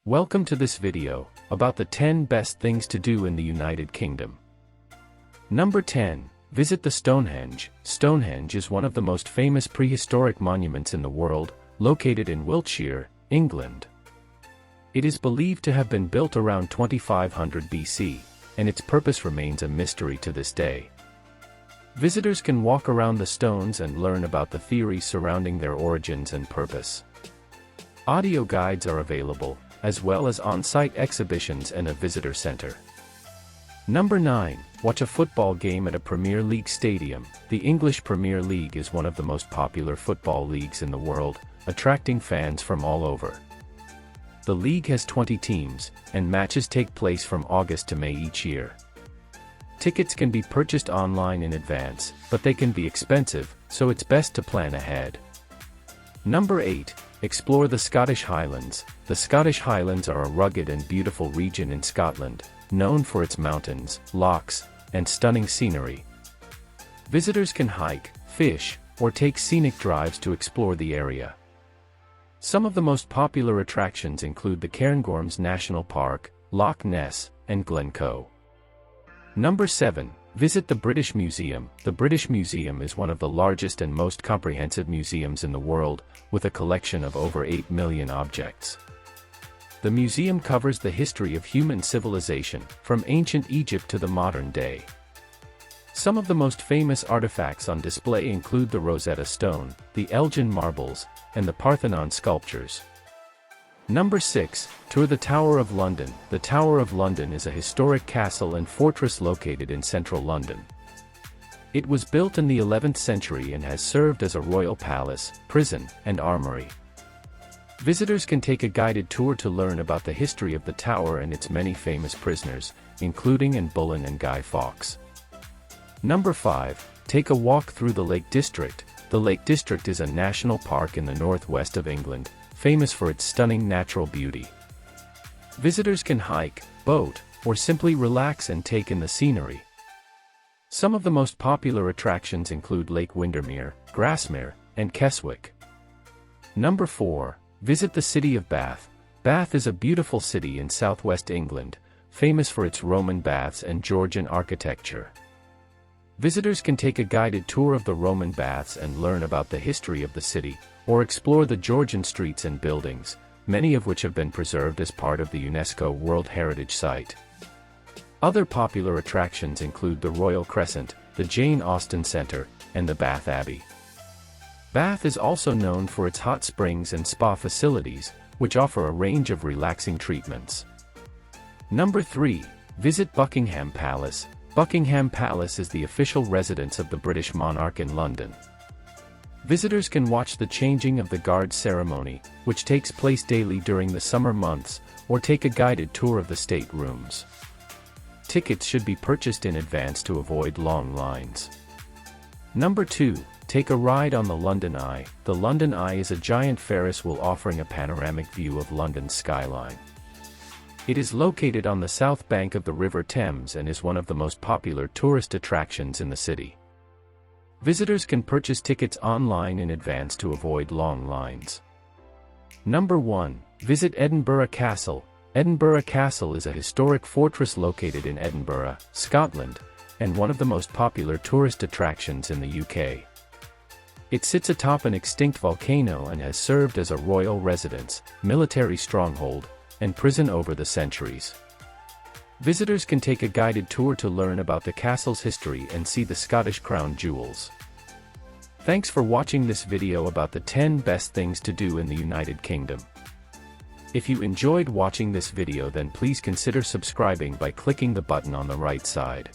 Welcome to this video, about the 10 best things to do in the United Kingdom. Number 10. Visit the Stonehenge. Stonehenge is one of the most famous prehistoric monuments in the world, located in Wiltshire, England. It is believed to have been built around 2500 BC, and its purpose remains a mystery to this day. Visitors can walk around the stones and learn about the theories surrounding their origins and purpose. Audio guides are available, as well as on-site exhibitions and a visitor center. Number 9. Watch a football game at a Premier League stadium. The English Premier League is one of the most popular football leagues in the world, attracting fans from all over. The league has 20 teams, and matches take place from August to May each year. Tickets can be purchased online in advance, but they can be expensive, so it's best to plan ahead. Number 8. Explore the Scottish Highlands. The Scottish Highlands are a rugged and beautiful region in Scotland, known for its mountains, lochs, and stunning scenery. Visitors can hike, fish, or take scenic drives to explore the area. Some of the most popular attractions include the Cairngorms National Park, Loch Ness, and Glencoe. Number 7. Visit the British Museum. The British Museum is one of the largest and most comprehensive museums in the world, with a collection of over 8 million objects. The museum covers the history of human civilization, from ancient Egypt to the modern day. Some of the most famous artifacts on display include the Rosetta Stone, the Elgin marbles, and the Parthenon sculptures. Number 6. Tour the Tower of London. The Tower of London is a historic castle and fortress located in central London. It was built in the 11th century and has served as a royal palace, prison, and armory. Visitors can take a guided tour to learn about the history of the tower and its many famous prisoners, including Anne Boleyn and Guy Fawkes. Number 5. Take a walk through the Lake District. The Lake District is a national park in the northwest of England, famous for its stunning natural beauty. Visitors can hike, boat, or simply relax and take in the scenery. Some of the most popular attractions include Lake Windermere, Grasmere, and Keswick. Number 4. Visit the city of Bath. Bath is a beautiful city in southwest England, famous for its Roman baths and Georgian architecture. Visitors can take a guided tour of the Roman baths and learn about the history of the city, or explore the Georgian streets and buildings, many of which have been preserved as part of the UNESCO World Heritage Site. Other popular attractions include the Royal Crescent, the Jane Austen Centre, and the Bath Abbey. Bath is also known for its hot springs and spa facilities, which offer a range of relaxing treatments. Number 3. Visit Buckingham Palace. Buckingham Palace is the official residence of the British monarch in London. Visitors can watch the changing of the guard ceremony, which takes place daily during the summer months, or take a guided tour of the state rooms. Tickets should be purchased in advance to avoid long lines. Number 2. Take a ride on the London Eye. The London Eye is a giant Ferris wheel offering a panoramic view of London's skyline. It is located on the south bank of the River Thames and is one of the most popular tourist attractions in the city. Visitors can purchase tickets online in advance to avoid long lines. Number 1. Visit Edinburgh Castle. Edinburgh Castle is a historic fortress located in Edinburgh, Scotland, and one of the most popular tourist attractions in the UK. It sits atop an extinct volcano and has served as a royal residence, military stronghold, and prison over the centuries. Visitors can take a guided tour to learn about the castle's history and see the Scottish crown jewels. Thanks for watching this video about the 10 best things to do in the United Kingdom. If you enjoyed watching this video, then please consider subscribing by clicking the button on the right side.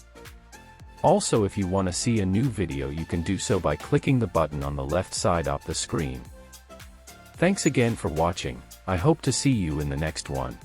Also, if you want to see a new video, you can do so by clicking the button on the left side of the screen. Thanks again for watching. I hope to see you in the next one.